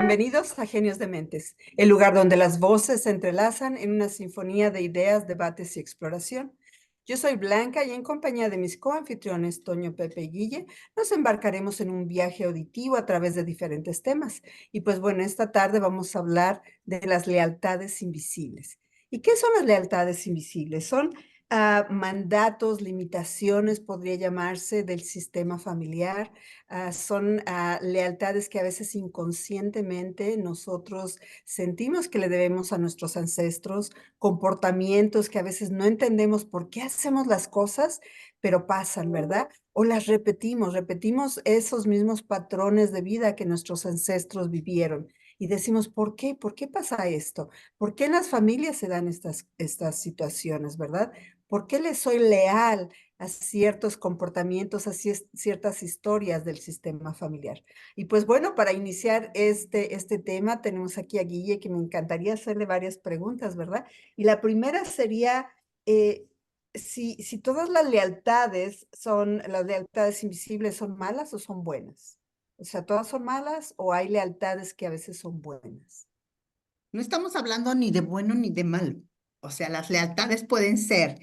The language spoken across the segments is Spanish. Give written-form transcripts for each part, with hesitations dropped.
Bienvenidos a Genios de Mentes, el lugar donde las voces se entrelazan en una sinfonía de ideas, debates y exploración. Yo soy Blanca y en compañía de mis coanfitriones Toño, Pepe y Guille, nos embarcaremos en un viaje auditivo a través de diferentes temas. Y pues bueno, esta tarde vamos a hablar de las lealtades invisibles. ¿Y qué son las lealtades invisibles? Son mandatos, limitaciones, podría llamarse, del sistema familiar. Son lealtades que a veces inconscientemente nosotros sentimos que le debemos a nuestros ancestros, comportamientos que a veces no entendemos por qué hacemos las cosas, pero pasan, ¿verdad? O las repetimos esos mismos patrones de vida que nuestros ancestros vivieron. Y decimos, ¿por qué? ¿Por qué pasa esto? ¿Por qué en las familias se dan estas situaciones, verdad? ¿Por qué le soy leal a ciertos comportamientos, a ciertas historias del sistema familiar? Y pues bueno, para iniciar este tema, tenemos aquí a Guille, que me encantaría hacerle varias preguntas, ¿verdad? Y la primera sería, eh, si todas las lealtades invisibles son malas o son buenas. O sea, ¿todas son malas o hay lealtades que a veces son buenas? No estamos hablando ni de bueno ni de malo. O sea, las lealtades pueden ser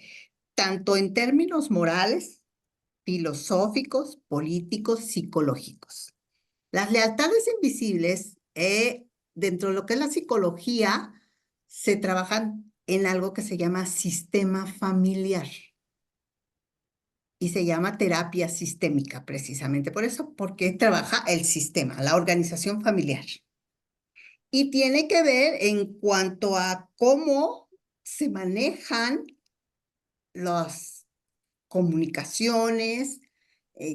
tanto en términos morales, filosóficos, políticos, psicológicos. Las lealtades invisibles, dentro de lo que es la psicología, se trabajan en algo que se llama sistema familiar y se llama terapia sistémica, precisamente por eso, porque trabaja el sistema, la organización familiar. Y tiene que ver en cuanto a cómo se manejan las comunicaciones,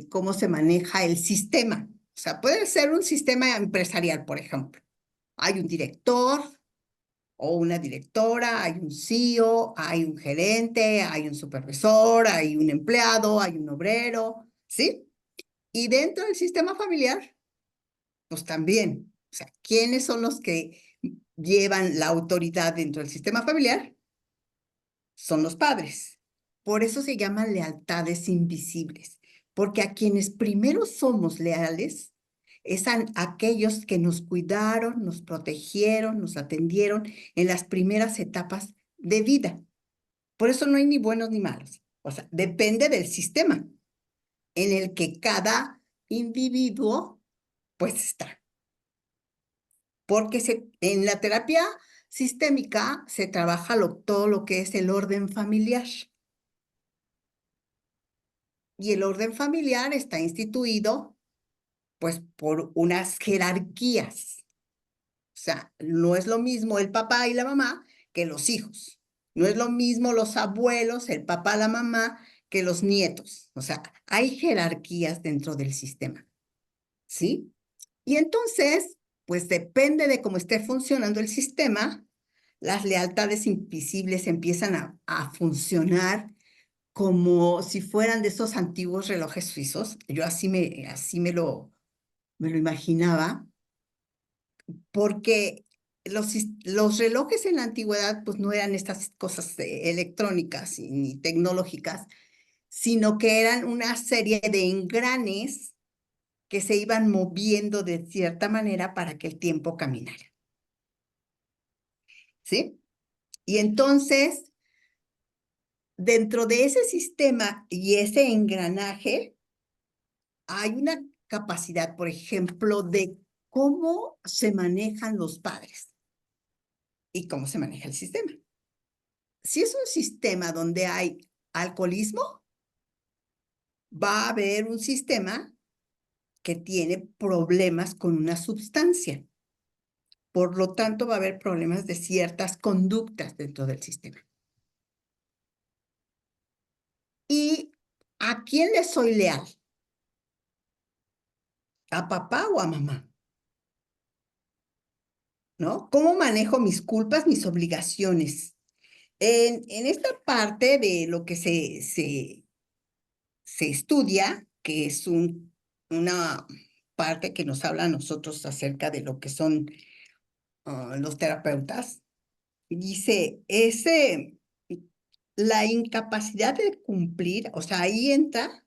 cómo se maneja el sistema. O sea, puede ser un sistema empresarial, por ejemplo. Hay un director o una directora, hay un CEO, hay un gerente, hay un supervisor, hay un empleado, hay un obrero, ¿sí? Y dentro del sistema familiar, pues también. O sea, ¿quiénes son los que llevan la autoridad dentro del sistema familiar? Son los padres. Por eso se llaman lealtades invisibles, porque a quienes primero somos leales es a aquellos que nos cuidaron, nos protegieron, nos atendieron en las primeras etapas de vida. Por eso no hay ni buenos ni malos. O sea, depende del sistema en el que cada individuo pues está. Porque en la terapia sistémica se trabaja todo lo que es el orden familiar. Y el orden familiar está instituido, pues, por unas jerarquías. O sea, no es lo mismo el papá y la mamá que los hijos. No es lo mismo los abuelos, el papá, la mamá, que los nietos. O sea, hay jerarquías dentro del sistema, ¿sí? Y entonces, pues depende de cómo esté funcionando el sistema, las lealtades invisibles empiezan a funcionar como si fueran de esos antiguos relojes suizos. Yo así me lo imaginaba, porque los relojes en la antigüedad pues no eran estas cosas electrónicas ni tecnológicas, sino que eran una serie de engranes que se iban moviendo de cierta manera para que el tiempo caminara, ¿sí? Y entonces, dentro de ese sistema y ese engranaje, hay una capacidad, por ejemplo, de cómo se manejan los padres y cómo se maneja el sistema. Si es un sistema donde hay alcoholismo, va a haber un sistema que tiene problemas con una sustancia. Por lo tanto, va a haber problemas de ciertas conductas dentro del sistema. ¿Y a quién le soy leal? ¿A papá o a mamá? ¿No? ¿Cómo manejo mis culpas, mis obligaciones? En esta parte de lo que se estudia, que es una parte que nos habla a nosotros acerca de lo que son los terapeutas, dice, la incapacidad de cumplir, o sea, ahí entra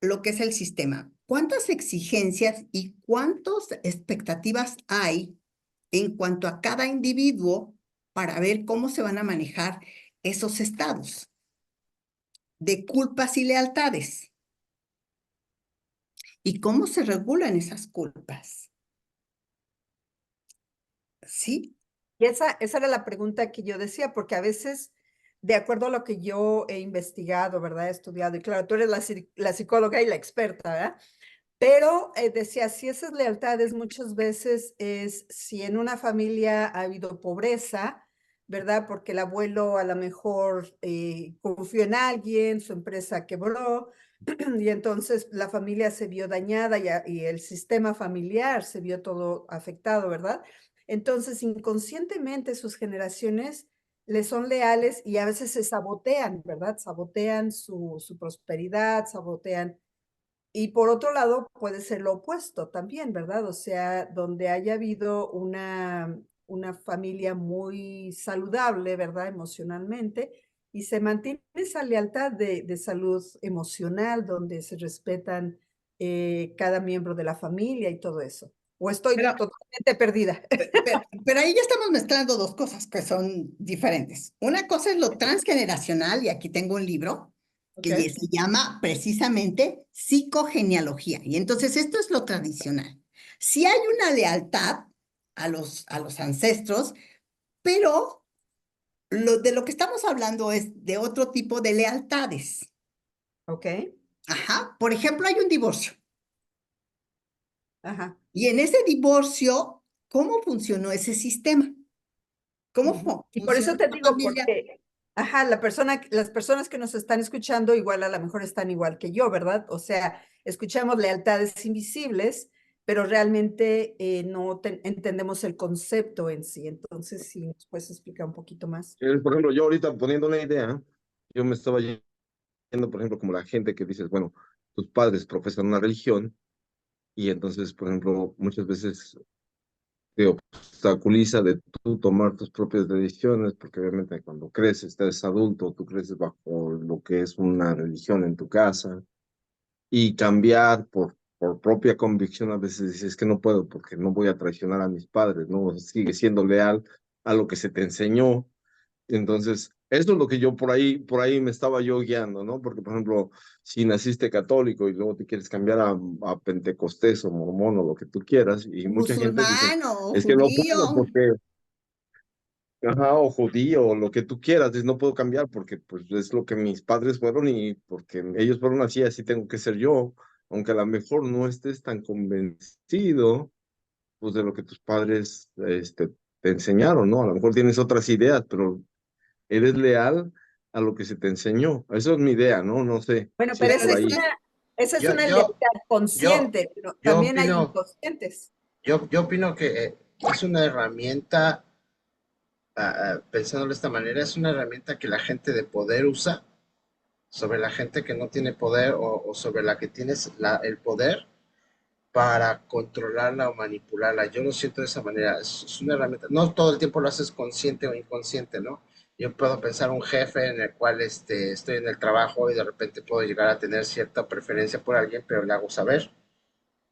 lo que es el sistema. cuántas exigencias y cuántas expectativas hay en cuanto a cada individuo para ver cómo se van a manejar esos estados de culpas y lealtades y cómo se regulan esas culpas. ¿Sí? Y esa era la pregunta que yo decía, porque a veces, de acuerdo a lo que yo he investigado, ¿verdad? He estudiado, y claro, tú eres la psicóloga y la experta, ¿verdad? Pero decía, si esas lealtades muchas veces es si en una familia ha habido pobreza, ¿verdad? Porque el abuelo a lo mejor confió en alguien, su empresa quebró, y entonces la familia se vio dañada y el sistema familiar se vio todo afectado, ¿verdad? Entonces, inconscientemente sus generaciones le son leales y a veces se sabotean, ¿verdad? Sabotean su prosperidad, sabotean. Y por otro lado, puede ser lo opuesto también, ¿verdad? O sea, donde haya habido una familia muy saludable, ¿verdad? Emocionalmente, y se mantiene esa lealtad de salud emocional, donde se respetan cada miembro de la familia y todo eso. ¿O estoy Pero, totalmente perdida? pero ahí ya estamos mezclando dos cosas que son diferentes. Una cosa es lo transgeneracional, y aquí tengo un libro Ok, que se llama precisamente psicogenealogía. Y entonces esto es lo tradicional. Sí hay una lealtad a los ancestros, pero de lo que estamos hablando es de otro tipo de lealtades. ok, Ajá. Por ejemplo, hay un divorcio. ajá. Y en ese divorcio, ¿cómo funcionó ese sistema? ¿Cómo Ujú. Y por funcionó eso te la digo, familia? porque, ajá, las personas que nos están escuchando igual a lo mejor están igual que yo, ¿verdad? O sea, escuchamos lealtades invisibles, pero realmente no entendemos el concepto en sí. Entonces, si nos puedes explicar un poquito más. Por ejemplo, yo ahorita poniendo una idea, yo me estaba yendo, por ejemplo, como la gente que dices, bueno, tus padres profesan una religión y entonces, por ejemplo, muchas veces te obstaculiza de tú tomar tus propias decisiones, porque obviamente cuando creces, eres adulto, tú creces bajo lo que es una religión en tu casa y cambiar por propia convicción a veces dices que no puedo porque no voy a traicionar a mis padres, ¿no? Sigue siendo leal a lo que se te enseñó. Entonces, eso es lo que yo por ahí me estaba yo guiando, ¿no? Porque, por ejemplo, si naciste católico y luego te quieres cambiar a pentecostés o mormón o lo que tú quieras, y mucha gente dice, Musulmán o es que no judío. puedo porque, ajá, o judío o lo que tú quieras, dices, no puedo cambiar porque pues es lo que mis padres fueron y porque ellos fueron así, así tengo que ser yo, aunque a lo mejor no estés tan convencido, pues de lo que tus padres, te enseñaron, ¿no? A lo mejor tienes otras ideas, pero eres leal a lo que se te enseñó. Esa es mi idea, ¿no? No sé Bueno, si pero es Pero por ahí. esa es Yo, una yo, lealtad yo, consciente, pero yo también hay opino, inconscientes. yo opino que es una herramienta, pensándolo de esta manera, es una herramienta que la gente de poder usa sobre la gente que no tiene poder o sobre la que tienes el poder para controlarla o manipularla. Yo lo siento de esa manera. Es una herramienta. No todo el tiempo lo haces consciente o inconsciente, ¿no? Yo puedo pensar un jefe en el cual estoy en el trabajo y de repente puedo llegar a tener cierta preferencia por alguien, pero le hago saber,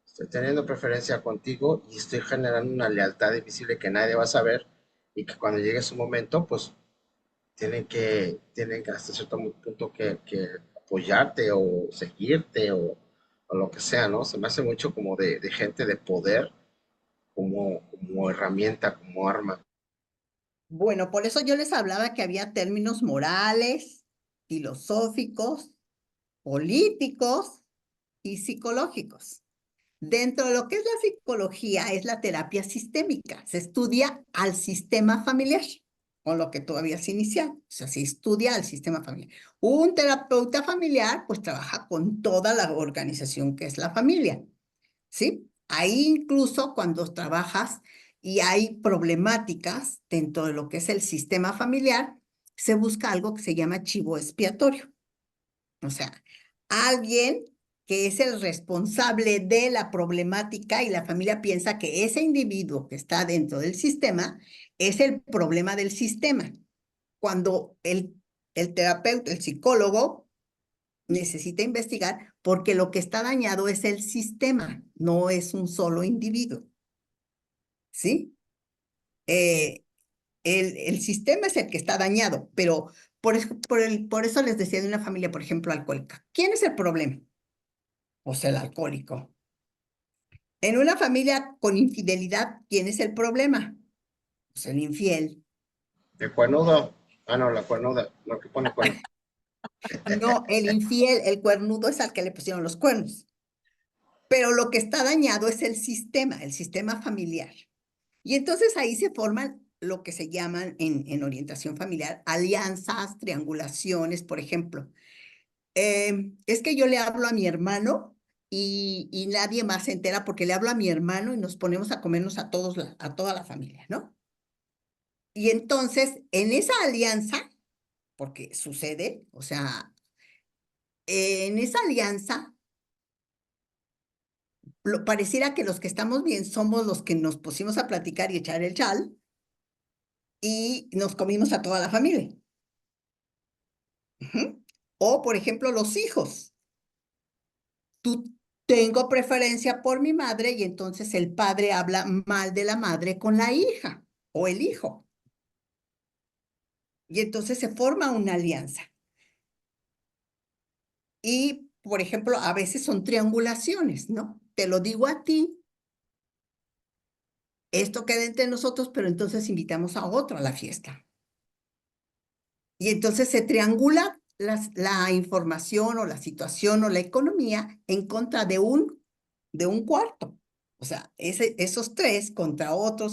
estoy teniendo preferencia contigo y estoy generando una lealtad invisible que nadie va a saber y que cuando llegue su momento, pues tienen que hasta cierto punto que apoyarte o seguirte o lo que sea, ¿no? Se me hace mucho como de gente de poder como herramienta, como arma. bueno, por eso yo les hablaba que había términos morales, filosóficos, políticos y psicológicos. Dentro de lo que es la psicología es la terapia sistémica. Se estudia al sistema familiar, con lo que tú habías iniciado. O sea, se estudia al sistema familiar. Un terapeuta familiar, pues trabaja con toda la organización que es la familia, ¿sí? Ahí incluso cuando trabajas y hay problemáticas dentro de lo que es el sistema familiar, se busca algo que se llama chivo expiatorio. O sea, alguien que es el responsable de la problemática y la familia piensa que ese individuo que está dentro del sistema es el problema del sistema. Cuando el terapeuta, el psicólogo, necesita investigar porque lo que está dañado es el sistema, no es un solo individuo. ¿Sí? El sistema es el que está dañado, pero por eso les decía de una familia, por ejemplo, alcohólica. ¿Quién es el problema? Pues el alcohólico. En una familia con infidelidad, ¿quién es el problema? Pues el infiel. El cuernudo. Ah, no, la cuernuda, lo que pone cuerno. No, el infiel, el cuernudo es al que le pusieron los cuernos. Pero lo que está dañado es el sistema familiar. Y entonces ahí se forman lo que se llaman en orientación familiar alianzas, triangulaciones, por ejemplo. Es que yo le hablo a mi hermano y nadie más se entera porque le hablo a mi hermano y nos ponemos a comernos a todos, a toda la familia, ¿no? Y entonces, en esa alianza, porque sucede, o sea, en esa alianza, pareciera que los que estamos bien somos los que nos pusimos a platicar y echar el chal y nos comimos a toda la familia. Ujú. O, por ejemplo, los hijos. Tengo preferencia por mi madre y entonces el padre habla mal de la madre con la hija o el hijo. Y entonces se forma una alianza. Y, por ejemplo, a veces son triangulaciones, ¿no? Te lo digo a ti, esto queda entre nosotros, pero entonces invitamos a otro a la fiesta. Y entonces se triangula la información o la situación o la economía en contra de un cuarto. O sea, esos tres contra otro.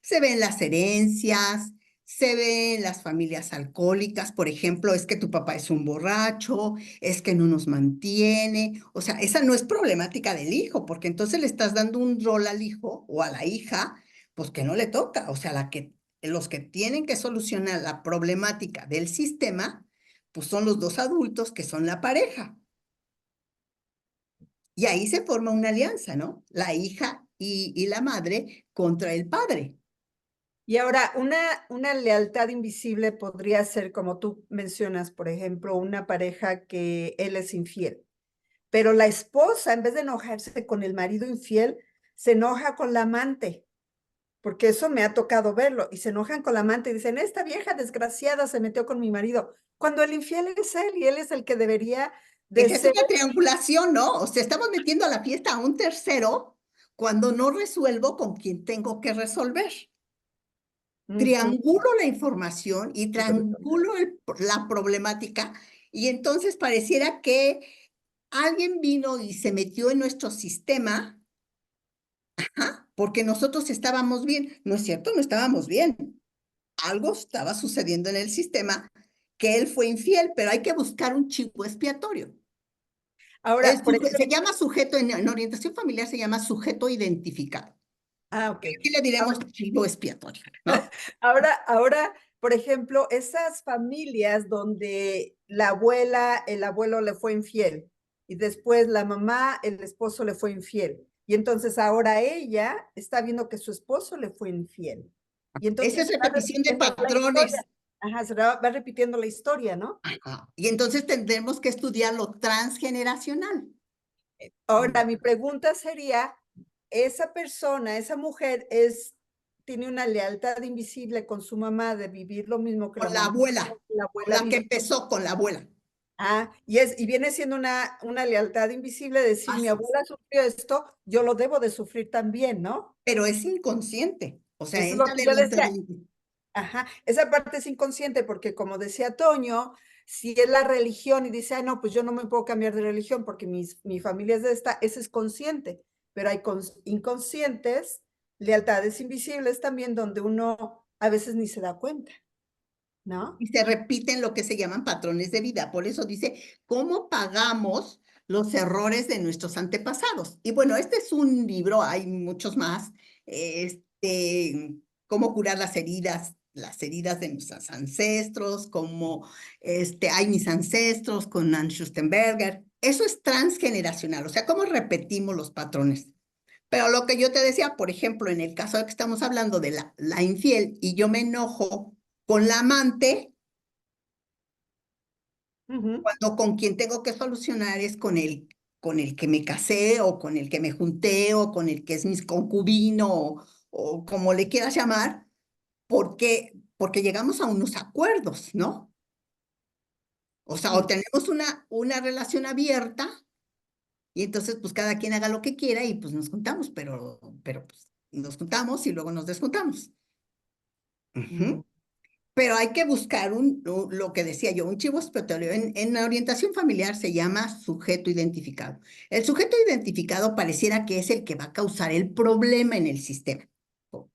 Se ven las herencias, se ven las familias alcohólicas, por ejemplo, es que tu papá es un borracho, es que no nos mantiene. O sea, esa no es problemática del hijo, porque entonces le estás dando un rol al hijo o a la hija, pues que no le toca. O sea, los que tienen que solucionar la problemática del sistema, pues son los dos adultos que son la pareja. Y ahí se forma una alianza, ¿no? La hija y la madre contra el padre. Y ahora, una lealtad invisible podría ser, como tú mencionas, por ejemplo, una pareja que él es infiel, pero la esposa, en vez de enojarse con el marido infiel, se enoja con la amante, porque eso me ha tocado verlo, y se enojan con la amante y dicen, esta vieja desgraciada se metió con mi marido, cuando el infiel es él y él es el que debería de Esa es ser. una triangulación, ¿no? O sea, estamos metiendo a la fiesta a un tercero cuando no resuelvo con quien tengo que resolver. Triangulo la información y triangulo la problemática y entonces pareciera que alguien vino y se metió en nuestro sistema, porque nosotros estábamos bien. No es cierto, no estábamos bien. Algo estaba sucediendo en el sistema que él fue infiel, pero hay que buscar un chivo expiatorio. Ahora, por ejemplo, Se llama sujeto, en orientación familiar se llama sujeto identificado. ok. Aquí le diremos chivo expiatorio, ¿no? Ahora, por ejemplo, esas familias donde la abuela, el abuelo le fue infiel y después la mamá, el esposo le fue infiel. Y entonces ahora ella está viendo que su esposo le fue infiel. Y Esa entonces es se va repetición de repitiendo la historia. patrones. Ajá, va repitiendo la historia, ¿no? Ajá. Y entonces tendremos que estudiar lo transgeneracional. Ahora, mi pregunta sería, esa persona, esa mujer tiene una lealtad invisible con su mamá de vivir lo mismo que Con la la mamá, abuela, la con abuela la que vive. empezó con la abuela. Y viene siendo una lealtad invisible de decir, mi Así es. abuela sufrió esto, yo lo debo de sufrir también, ¿no? Pero es inconsciente. O sea, Eso es lo entra que yo dentro decía. del... Ajá, esa parte es inconsciente porque como decía Toño, si es la religión y dice, no, pues yo no me puedo cambiar de religión porque mi familia es de esta, ese es consciente, pero hay inconscientes, lealtades invisibles también donde uno a veces ni se da cuenta, ¿no? Y se repiten lo que se llaman patrones de vida. Por eso dice, ¿cómo pagamos los errores de nuestros antepasados? Y bueno, este es un libro, hay muchos más. Cómo curar las heridas de nuestros ancestros, como hay mis ancestros con Ann Schustenberger. Eso es transgeneracional, o sea, cómo repetimos los patrones. Pero lo que yo te decía, por ejemplo, en el caso de que estamos hablando de la infiel y yo me enojo con la amante, Ujú. Cuando con quien tengo que solucionar es con el que me casé o con el que me junté o con el que es mi concubino o como le quieras llamar, porque llegamos a unos acuerdos, ¿no? O sea, o tenemos una relación abierta y entonces pues cada quien haga lo que quiera y pues nos juntamos, pero pues nos juntamos y luego nos desjuntamos. Mm. Ujú. Pero hay que buscar lo que decía yo, un chivo expiatorio. En la orientación familiar se llama sujeto identificado. El sujeto identificado pareciera que es el que va a causar el problema en el sistema.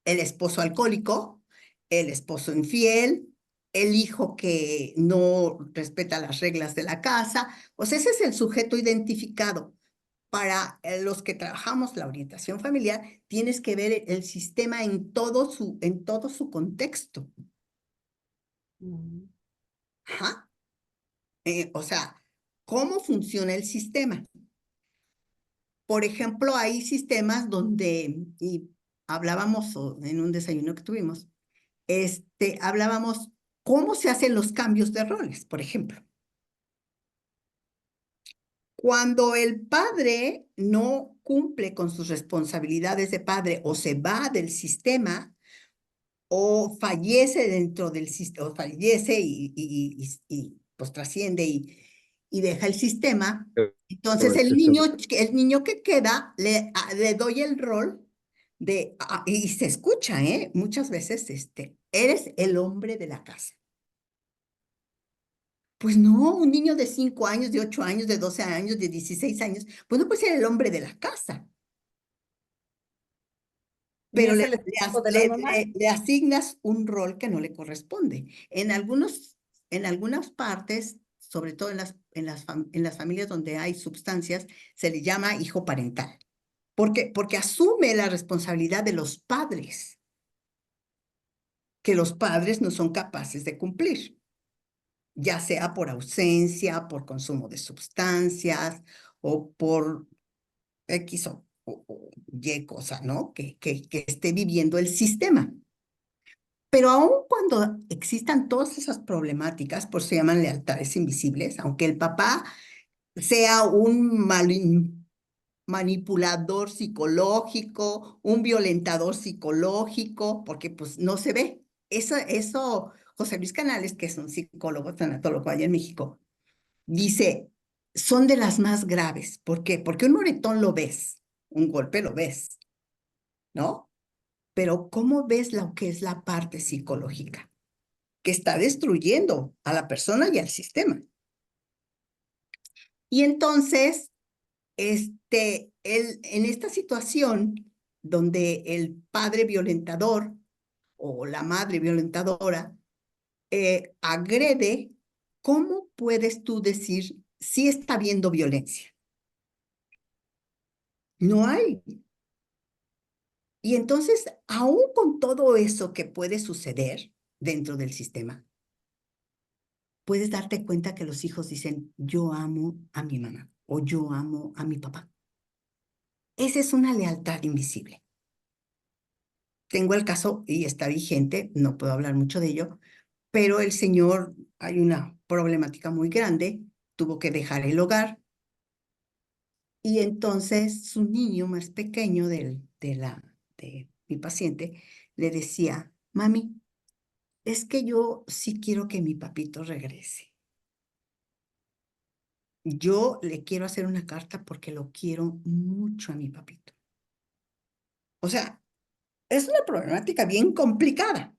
El esposo alcohólico, el esposo infiel, el hijo que no respeta las reglas de la casa. O sea, ese es el sujeto identificado. Para los que trabajamos la orientación familiar, tienes que ver el sistema en todo su contexto. Mm. Ajá. O sea, ¿cómo funciona el sistema? Por ejemplo, hay sistemas donde, y hablábamos en un desayuno que tuvimos, hablábamos cómo se hacen los cambios de roles, por ejemplo. Cuando el padre no cumple con sus responsabilidades de padre o se va del sistema o fallece dentro del sistema, o fallece pues trasciende y deja el sistema. Entonces Correcto, sí. el niño que queda, le doy el rol y se escucha, ¿eh? Muchas veces, eres el hombre de la casa. Pues no, un niño de 5 años, de 8 años, de 12 años, de 16 años, pues no puede ser el hombre de la casa, Ni pero es el esposo de la mamá. le asignas un rol que no le corresponde. En algunas partes, sobre todo en las familias donde hay sustancias, se le llama hijo parental, porque asume la responsabilidad de los padres, que los padres no son capaces de cumplir, ya sea por ausencia, por consumo de sustancias o por X o Y cosa, ¿no? Que esté viviendo el sistema. Pero aun cuando existan todas esas problemáticas, por eso se llaman lealtades invisibles, aunque el papá sea un manipulador psicológico, un violentador psicológico, porque pues no se ve. José Luis Canales, que es un psicólogo, tanatólogo allá en México, dice, son de las más graves. ¿Por qué? Porque un moretón lo ves, un golpe lo ves, ¿no? Pero ¿cómo ves lo que es la parte psicológica? Que está destruyendo a la persona y al sistema. Y entonces, en esta situación donde el padre violentador o la madre violentadora agrede, ¿cómo puedes tú decir si está habiendo violencia? No hay. Y entonces, aún con todo eso que puede suceder dentro del sistema, puedes darte cuenta que los hijos dicen, yo amo a mi mamá o yo amo a mi papá. Esa es una lealtad invisible. Tengo el caso y está vigente, no puedo hablar mucho de ello, pero el señor, hay una problemática muy grande, tuvo que dejar el hogar y entonces su niño más pequeño de mi paciente le decía, mami, es que yo sí quiero que mi papito regrese. Yo le quiero hacer una carta porque lo quiero mucho a mi papito. O sea, es una problemática bien complicada,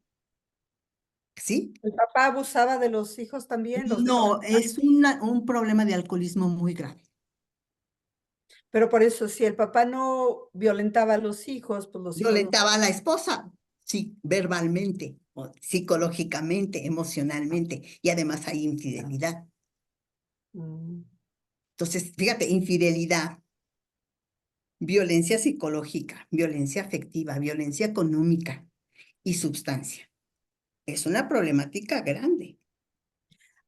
¿sí? ¿El papá abusaba de los hijos también, los dejaba? No, es un problema de alcoholismo muy grave. Pero por eso, si el papá no violentaba a los hijos, pues los hijos no. Violentaba a la esposa, sí, verbalmente, o psicológicamente, emocionalmente, y además hay infidelidad. Mm. Entonces, fíjate, infidelidad, violencia psicológica, violencia afectiva, violencia económica y sustancia. Es una problemática grande.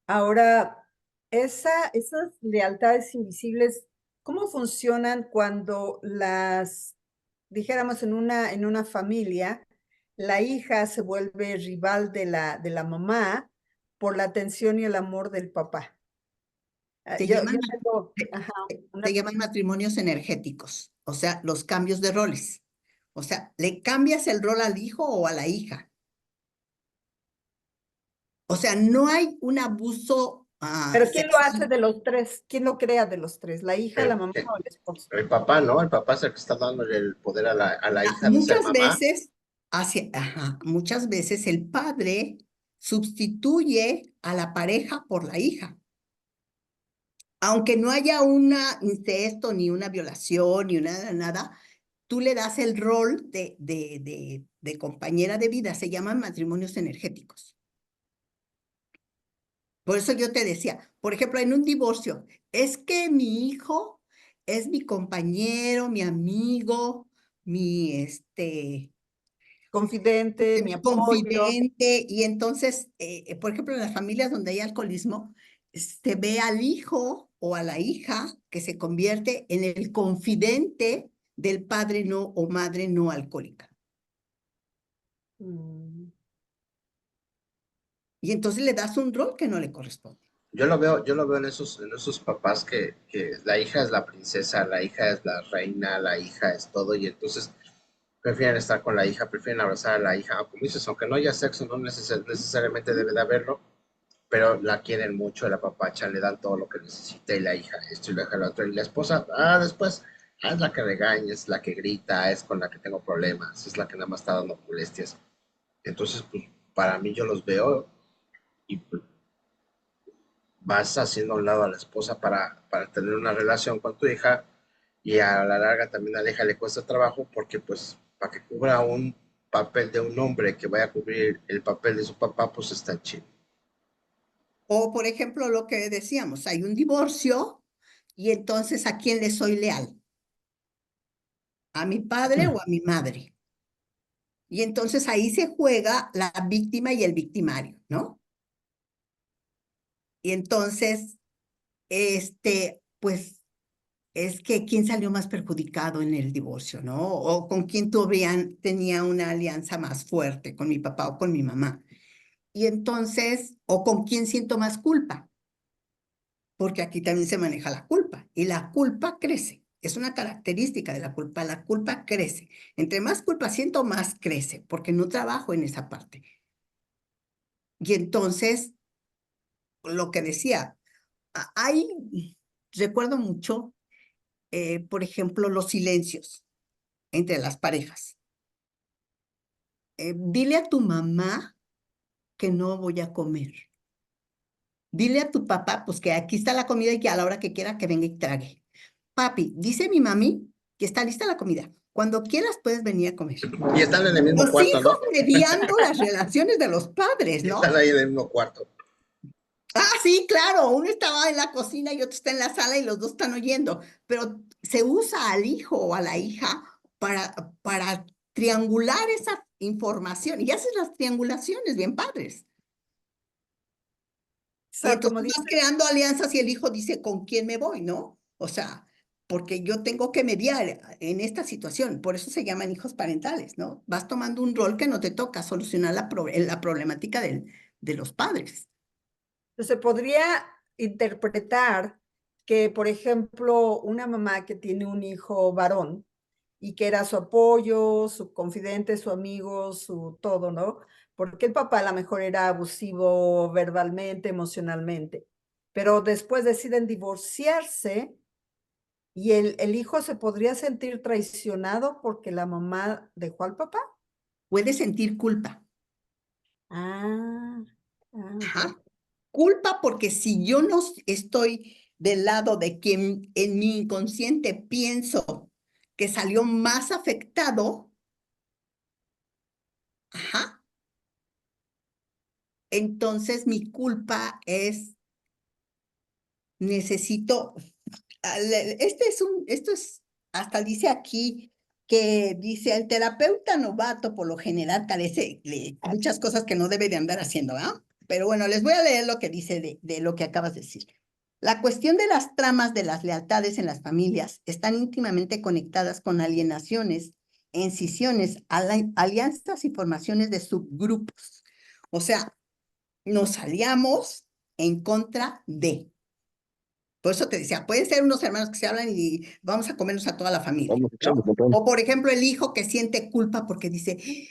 Ahora, esas lealtades invisibles, ¿cómo funcionan cuando dijéramos, en una familia, la hija se vuelve rival de la mamá por la atención y el amor del papá? Se Yo llaman, tengo, se, ajá, se llaman matrimonios energéticos, o sea, los cambios de roles. O sea, ¿le cambias el rol al hijo o a la hija? O sea, no hay un abuso pero ¿quién lo hace sexual. de los tres? ¿Quién lo crea de los tres? ¿La hija, la El, mamá o el esposo? el papá, ¿no? El papá es el que está dándole el poder a la hija de ser Muchas mamá. veces, muchas veces el padre sustituye a la pareja por la hija. Aunque no haya un incesto, ni una violación, ni nada, tú le das el rol de compañera de vida. Se llaman matrimonios energéticos. Por eso yo te decía, por ejemplo, en un divorcio, es que mi hijo es mi compañero, mi amigo, Confidente, mi mi apoyo. confidente, y entonces, por ejemplo, en las familias donde hay alcoholismo, se ve al hijo o a la hija que se convierte en el confidente del padre no o madre no alcohólica. Mm. Y entonces le das un rol que no le corresponde. Yo lo veo en esos papás que la hija es la princesa, la hija es la reina, la hija es todo, y entonces prefieren estar con la hija, prefieren abrazar a la hija, como dices, aunque no haya sexo, no necesariamente debe de haberlo, pero la quieren mucho, la papachan, le dan todo lo que necesita, y la hija esto y la hija lo otro, y la esposa, después, es la que regaña, es la que grita, es con la que tengo problemas, es la que nada más está dando molestias. Entonces, pues, para mí yo los veo y pues, vas haciendo a un lado a la esposa para tener una relación con tu hija, y a la larga también a la hija le cuesta trabajo porque pues para que cubra un papel de un hombre que vaya a cubrir el papel de su papá, pues está chido. O, por ejemplo, lo que decíamos, hay un divorcio y entonces ¿a quién le soy leal? ¿A mi padre o a mi madre? Y entonces ahí se juega la víctima y el victimario, ¿no? Y entonces, pues es que quién salió más perjudicado en el divorcio, ¿no? O con quién tenía una alianza más fuerte, con mi papá o con mi mamá. Y entonces, o con quién siento más culpa, porque aquí también se maneja la culpa y la culpa crece. Es una característica de la culpa crece. Entre más culpa siento, más crece, porque no trabajo en esa parte. Y entonces, lo que decía, recuerdo mucho, por ejemplo, los silencios entre las parejas. Dile a tu mamá que no voy a comer. Dile a tu papá, pues que aquí está la comida y que a la hora que quiera que venga y trague. Papi, dice mi mami que está lista la comida. Cuando quieras puedes venir a comer. Y están en el mismo Los cuarto, hijos ¿no? mediando las relaciones de los padres, Y ¿no? están ahí en el mismo cuarto. Sí, claro, uno estaba en la cocina y otro está en la sala y los dos están oyendo, pero se usa al hijo o a la hija para triangular esa información y haces las triangulaciones bien padres. Y Exacto, como entonces dice, vas creando alianzas y el hijo dice, ¿con quién me voy, no? O sea, porque yo tengo que mediar en esta situación, por eso se llaman hijos parentales, ¿no? Vas tomando un rol que no te toca solucionar la problemática de los padres. se podría interpretar que, por ejemplo, una mamá que tiene un hijo varón y que era su apoyo, su confidente, su amigo, su todo, ¿no? Porque el papá a lo mejor era abusivo verbalmente, emocionalmente, pero después deciden divorciarse y el hijo se podría sentir traicionado porque la mamá dejó al papá. Puede sentir culpa. Ah, ok. Ajá. Culpa porque si yo no estoy del lado de quien en mi inconsciente pienso que salió más afectado, ajá, entonces mi culpa es, necesito, esto es, hasta dice aquí que dice, el terapeuta novato por lo general carece de muchas cosas que no debe de andar haciendo, ¿ah? Pero bueno, les voy a leer lo que dice de lo que acabas de decir. La cuestión de las tramas de las lealtades en las familias están íntimamente conectadas con alienaciones, escisiones, alianzas y formaciones de subgrupos. O sea, nos aliamos en contra de. Por eso te decía, pueden ser unos hermanos que se hablan y vamos a comernos a toda la familia, Vamos ¿no? echando un montón. O por ejemplo, el hijo que siente culpa porque dice,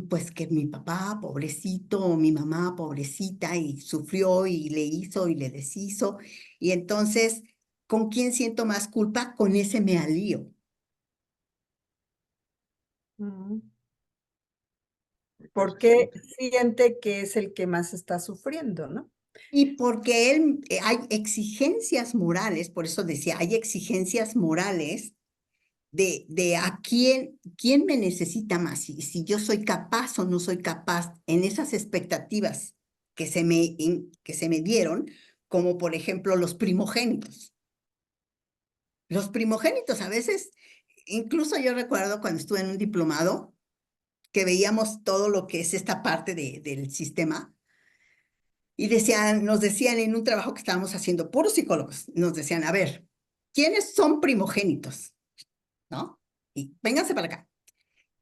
pues que mi papá, pobrecito, o mi mamá, pobrecita, y sufrió y le hizo y le deshizo. Y entonces, ¿con quién siento más culpa? Con ese me alío. Mm. Porque siente que es el que más está sufriendo, ¿no? Y porque hay exigencias morales, por eso decía, hay exigencias morales de a quién me necesita más, si yo soy capaz o no soy capaz en esas expectativas que se me dieron, como por ejemplo los primogénitos. Los primogénitos a veces, incluso yo recuerdo cuando estuve en un diplomado, que veíamos todo lo que es esta parte del sistema, y nos decían en un trabajo que estábamos haciendo, puros psicólogos, nos decían, a ver, ¿quiénes son primogénitos? ¿No? Y vénganse para acá.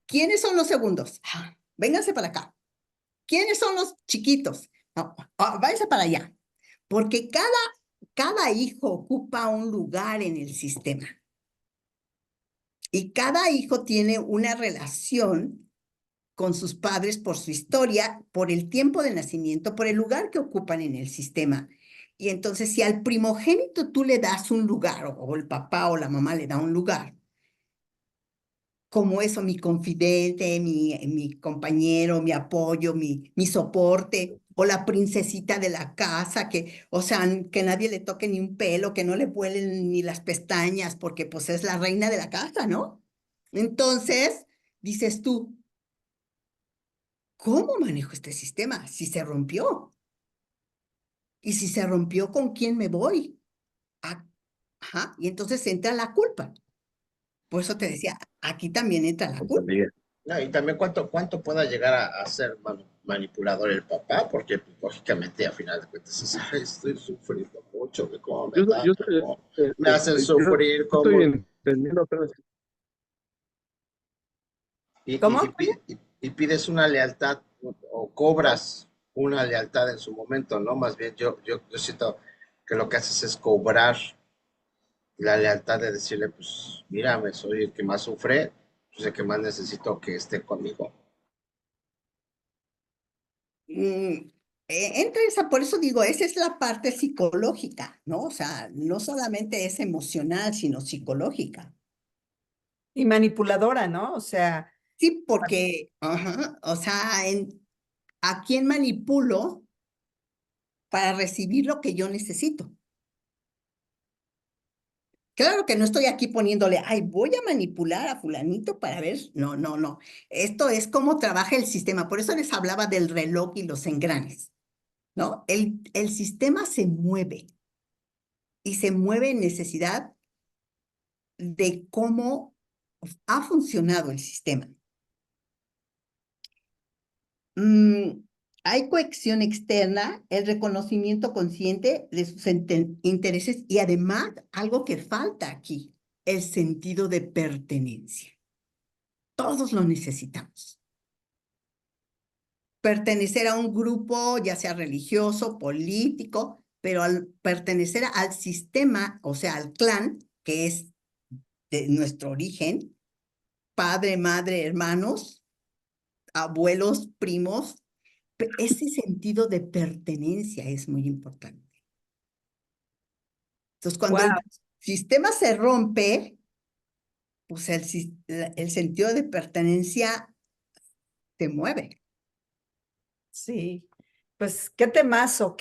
¿Quiénes son los segundos? Vénganse para acá. ¿Quiénes son los chiquitos? No, váyanse para allá. Porque cada hijo ocupa un lugar en el sistema. Y cada hijo tiene una relación con sus padres por su historia, por el tiempo de nacimiento, por el lugar que ocupan en el sistema. Y entonces, si al primogénito tú le das un lugar, o el papá o la mamá le da un lugar, como eso, mi confidente, mi compañero, mi apoyo, mi soporte, o la princesita de la casa, o sea, que nadie le toque ni un pelo, que no le vuelen ni las pestañas, porque pues es la reina de la casa, ¿no? Entonces, dices tú, ¿cómo manejo este sistema? Si se rompió. Y si se rompió, ¿con quién me voy? Ah, ajá, y entonces entra la culpa. Por eso te decía, aquí también entra la culpa. No, y también cuánto pueda llegar a ser manipulador el papá, porque pues, lógicamente a final de cuentas dices, "Ay, estoy sufriendo mucho, que cómo me Yo tratan, cómo me hacen sufrir, estoy cómo... entendiendo apenas. ¿Cómo? Y pides una lealtad o cobras una lealtad en su momento, ¿no? Más bien yo siento que lo que haces es cobrar la lealtad de decirle, pues, mírame, soy el que más sufre, pues el que más necesito que esté conmigo. Entra esa, por eso digo, esa es la parte psicológica, ¿no? O sea, no solamente es emocional, sino psicológica. Y manipuladora, ¿no? O sea, Sí, porque, ajá, o sea, ¿a quién manipulo para recibir lo que yo necesito? Claro que no estoy aquí poniéndole, ay, voy a manipular a fulanito para ver. No, no, no. Esto es cómo trabaja el sistema. Por eso les hablaba del reloj y los engranes, ¿no? El sistema se mueve y se mueve en necesidad de cómo ha funcionado el sistema. Hay cohesión externa, el reconocimiento consciente de sus intereses y además algo que falta aquí, el sentido de pertenencia. Todos lo necesitamos. Pertenecer a un grupo, ya sea religioso, político, pero al pertenecer al sistema, o sea, al clan, que es de nuestro origen, padre, madre, hermanos, abuelos, primos, ese sentido de pertenencia es muy importante. Entonces, cuando el wow, sistema se rompe, pues el sentido de pertenencia se mueve. sí. Pues qué temazo,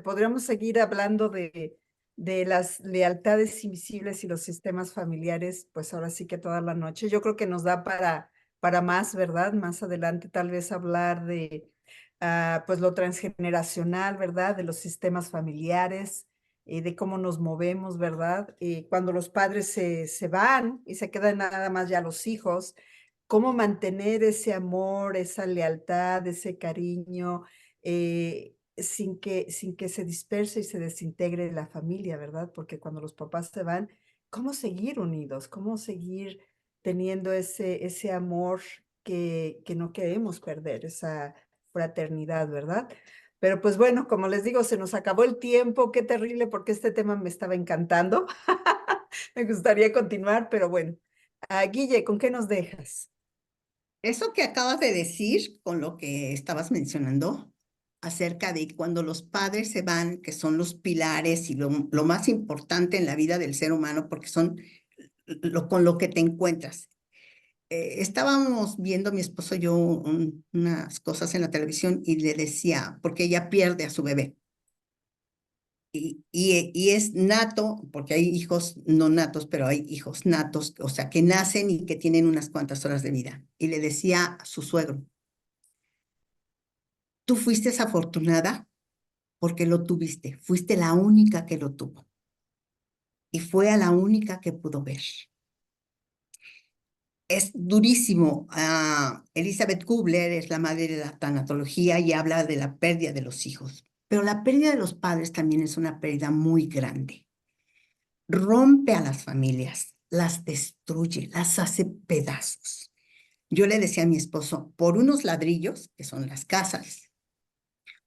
podríamos seguir hablando de las lealtades invisibles y los sistemas familiares, pues ahora sí que toda la noche. Yo creo que nos da para más, ¿verdad? Más adelante tal vez hablar de, pues lo transgeneracional, ¿verdad? De los sistemas familiares, de cómo nos movemos, ¿verdad? Cuando los padres se van y se quedan nada más ya los hijos, cómo mantener ese amor, esa lealtad, ese cariño, sin que se disperse y se desintegre la familia, ¿verdad? Porque cuando los papás se van, ¿cómo seguir unidos? ¿Cómo seguir teniendo ese amor que no queremos perder, esa fraternidad, ¿verdad? Pero pues bueno, como les digo, se nos acabó el tiempo. Qué terrible porque este tema me estaba encantando. Me gustaría continuar, pero bueno. Guille, ¿con qué nos dejas? Eso que acabas de decir con lo que estabas mencionando acerca de cuando los padres se van, que son los pilares y lo más importante en la vida del ser humano, porque son con lo que te encuentras. Estábamos viendo mi esposo y yo unas cosas en la televisión y le decía, porque ella pierde a su bebé. Y es nato, porque hay hijos no natos, pero hay hijos natos, o sea, que nacen y que tienen unas cuantas horas de vida. Y le decía a su suegro, tú fuiste afortunada porque lo tuviste, fuiste la única que lo tuvo. Y fue a la única que pudo ver. Es durísimo. Elizabeth Kubler es la madre de la tanatología y habla de la pérdida de los hijos. Pero la pérdida de los padres también es una pérdida muy grande. Rompe a las familias, las destruye, las hace pedazos. Yo le decía a mi esposo, por unos ladrillos, que son las casas,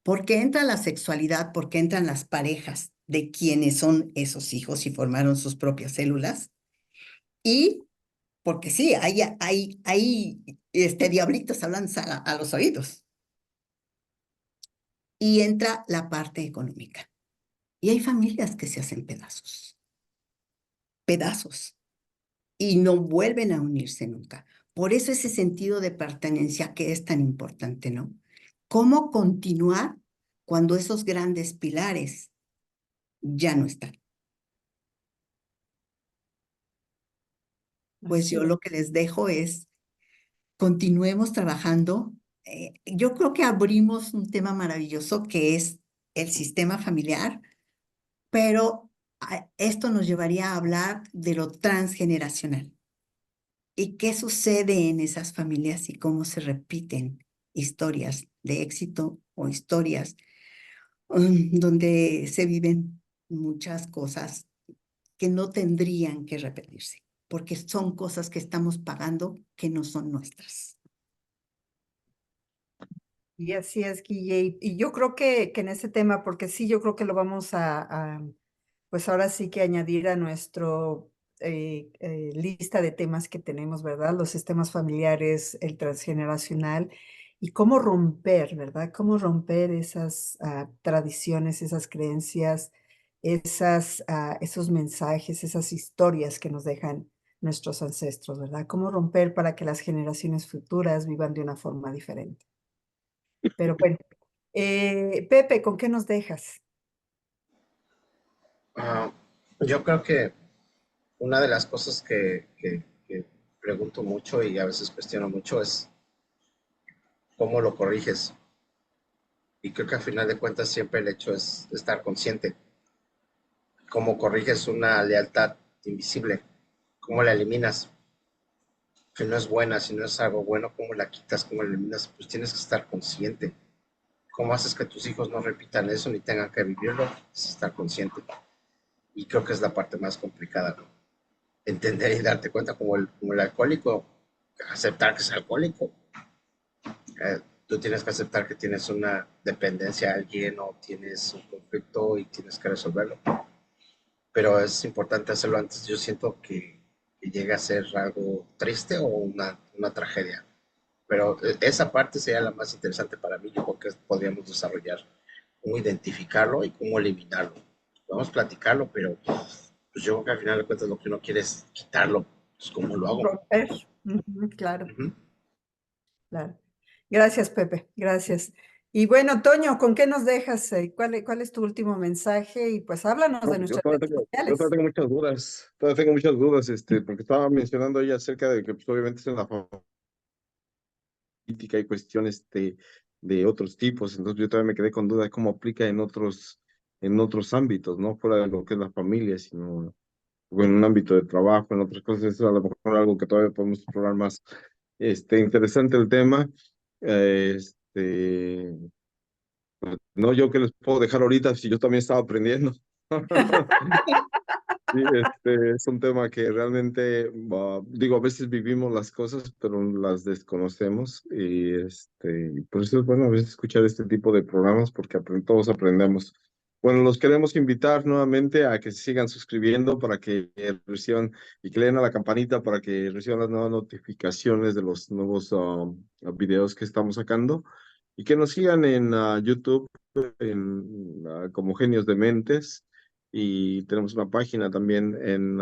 porque entra la sexualidad, porque entran las parejas de quienes son esos hijos y formaron sus propias células, y porque sí, hay diablitos hablando a los oídos. Y entra la parte económica. Y hay familias que se hacen pedazos, pedazos, y no vuelven a unirse nunca. Por eso ese sentido de pertenencia que es tan importante, ¿no? ¿Cómo continuar cuando esos grandes pilares ya no están? Pues Así yo es. lo que les dejo es, continuemos trabajando. Yo creo que abrimos un tema maravilloso que es el sistema familiar, pero esto nos llevaría a hablar de lo transgeneracional. ¿Y qué sucede en esas familias y cómo se repiten historias de éxito o historias donde se viven muchas cosas que no tendrían que repetirse, porque son cosas que estamos pagando que no son nuestras? Y así es, Guille. Y yo creo que en ese tema, porque sí, yo creo que lo vamos pues ahora sí que añadir a nuestro lista de temas que tenemos, ¿verdad? Los sistemas familiares, el transgeneracional y cómo romper, ¿verdad? Cómo romper esas tradiciones, esas creencias, esos mensajes, esas historias que nos dejan nuestros ancestros, ¿verdad? Cómo romper para que las generaciones futuras vivan de una forma diferente. Pero bueno, Pepe, ¿con qué nos dejas? Ah, yo creo que una de las cosas que pregunto mucho y a veces cuestiono mucho es cómo lo corriges. Y creo que al final de cuentas siempre el hecho es estar consciente. Cómo corriges una lealtad invisible, cómo la eliminas. Si no es buena, si no es algo bueno, cómo la quitas, cómo la eliminas, pues tienes que estar consciente. ¿Cómo haces que tus hijos no repitan eso ni tengan que vivirlo? Es estar consciente. Y creo que es la parte más complicada, ¿no? Entender y darte cuenta como el alcohólico, aceptar que es alcohólico. Tú tienes que aceptar que tienes una dependencia a alguien o tienes un conflicto y tienes que resolverlo. Pero es importante hacerlo antes. Yo siento que llega a ser algo triste o una tragedia. Pero esa parte sería la más interesante para mí. Yo creo que podríamos desarrollar cómo identificarlo y cómo eliminarlo. Podemos platicarlo, pero pues yo creo que al final de cuentas lo que uno quiere es quitarlo. Pues, ¿cómo lo hago? Romper. Ujú, claro, Uh -huh. claro. Gracias, Pepe, gracias. Y bueno, Toño, ¿con qué nos dejas? ¿Cuál es tu último mensaje? Y pues háblanos No, de pues nuestras redes yo sociales. todavía tengo muchas dudas, todavía tengo muchas dudas, porque estaba mencionando ella acerca de que pues, obviamente es en la política y cuestiones de otros tipos, entonces yo todavía me quedé con duda de cómo aplica en otros ámbitos, no fuera de lo que es la familia, sino en un ámbito de trabajo, en otras cosas, eso es a lo mejor algo que todavía podemos explorar más. Interesante el tema, no yo que les puedo dejar ahorita si yo también estaba aprendiendo. Sí, es un tema que realmente, digo, a veces vivimos las cosas, pero las desconocemos y por eso es bueno a veces escuchar este tipo de programas porque todos aprendemos. Bueno, los queremos invitar nuevamente a que se sigan suscribiendo para que reciban y que le den a la campanita para que reciban las nuevas notificaciones de los nuevos videos que estamos sacando y que nos sigan en YouTube como Genios de Mentes y tenemos una página también en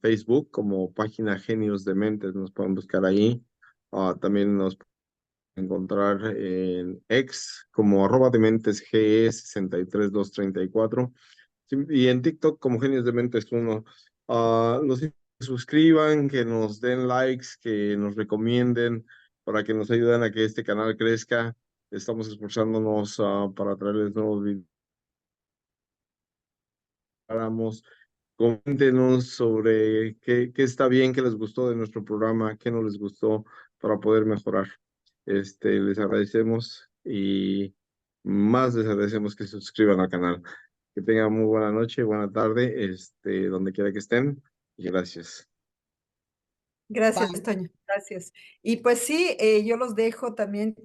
Facebook como página Genios de Mentes, nos pueden buscar ahí. También nos pueden encontrar en X como @dementes GE 63234 sí, y en TikTok como Genios de Mentes 1. Los invito a que suscriban, que nos den likes, que nos recomienden para que nos ayuden a que este canal crezca. Estamos esforzándonos para traerles nuevos videos. Coméntenos sobre qué está bien, qué les gustó de nuestro programa, qué no les gustó para poder mejorar. Les agradecemos y más les agradecemos que se suscriban al canal. Que tengan muy buena noche, buena tarde, donde quiera que estén y gracias. Gracias, Bye. Toño, gracias. Y pues sí, yo los dejo también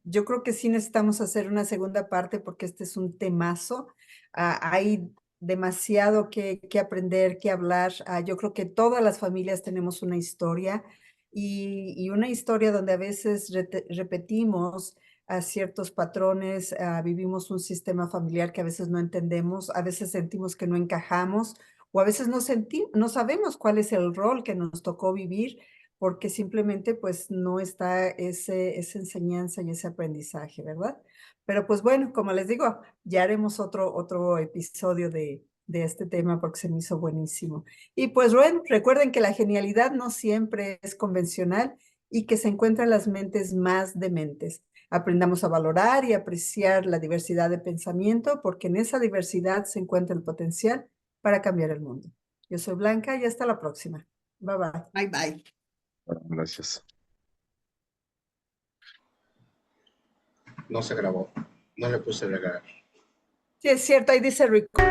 yo creo que sí necesitamos hacer una segunda parte porque este es un temazo. Hay demasiado que aprender, que hablar. Yo creo que todas las familias tenemos una historia y una historia donde a veces repetimos ciertos patrones, vivimos un sistema familiar que a veces no entendemos, a veces sentimos que no encajamos o a veces no sabemos cuál es el rol que nos tocó vivir porque simplemente pues no está esa enseñanza y ese aprendizaje, ¿verdad? Pero pues bueno, como les digo, ya haremos otro episodio de este tema porque se me hizo buenísimo. Y pues bueno, recuerden que la genialidad no siempre es convencional y que se encuentra en las mentes más dementes. Aprendamos a valorar y apreciar la diversidad de pensamiento porque en esa diversidad se encuentra el potencial para cambiar el mundo. Yo soy Blanca y hasta la próxima. Bye bye. Bye, bye. Gracias. No se grabó. No le puse regar. Sí, es cierto, ahí dice record.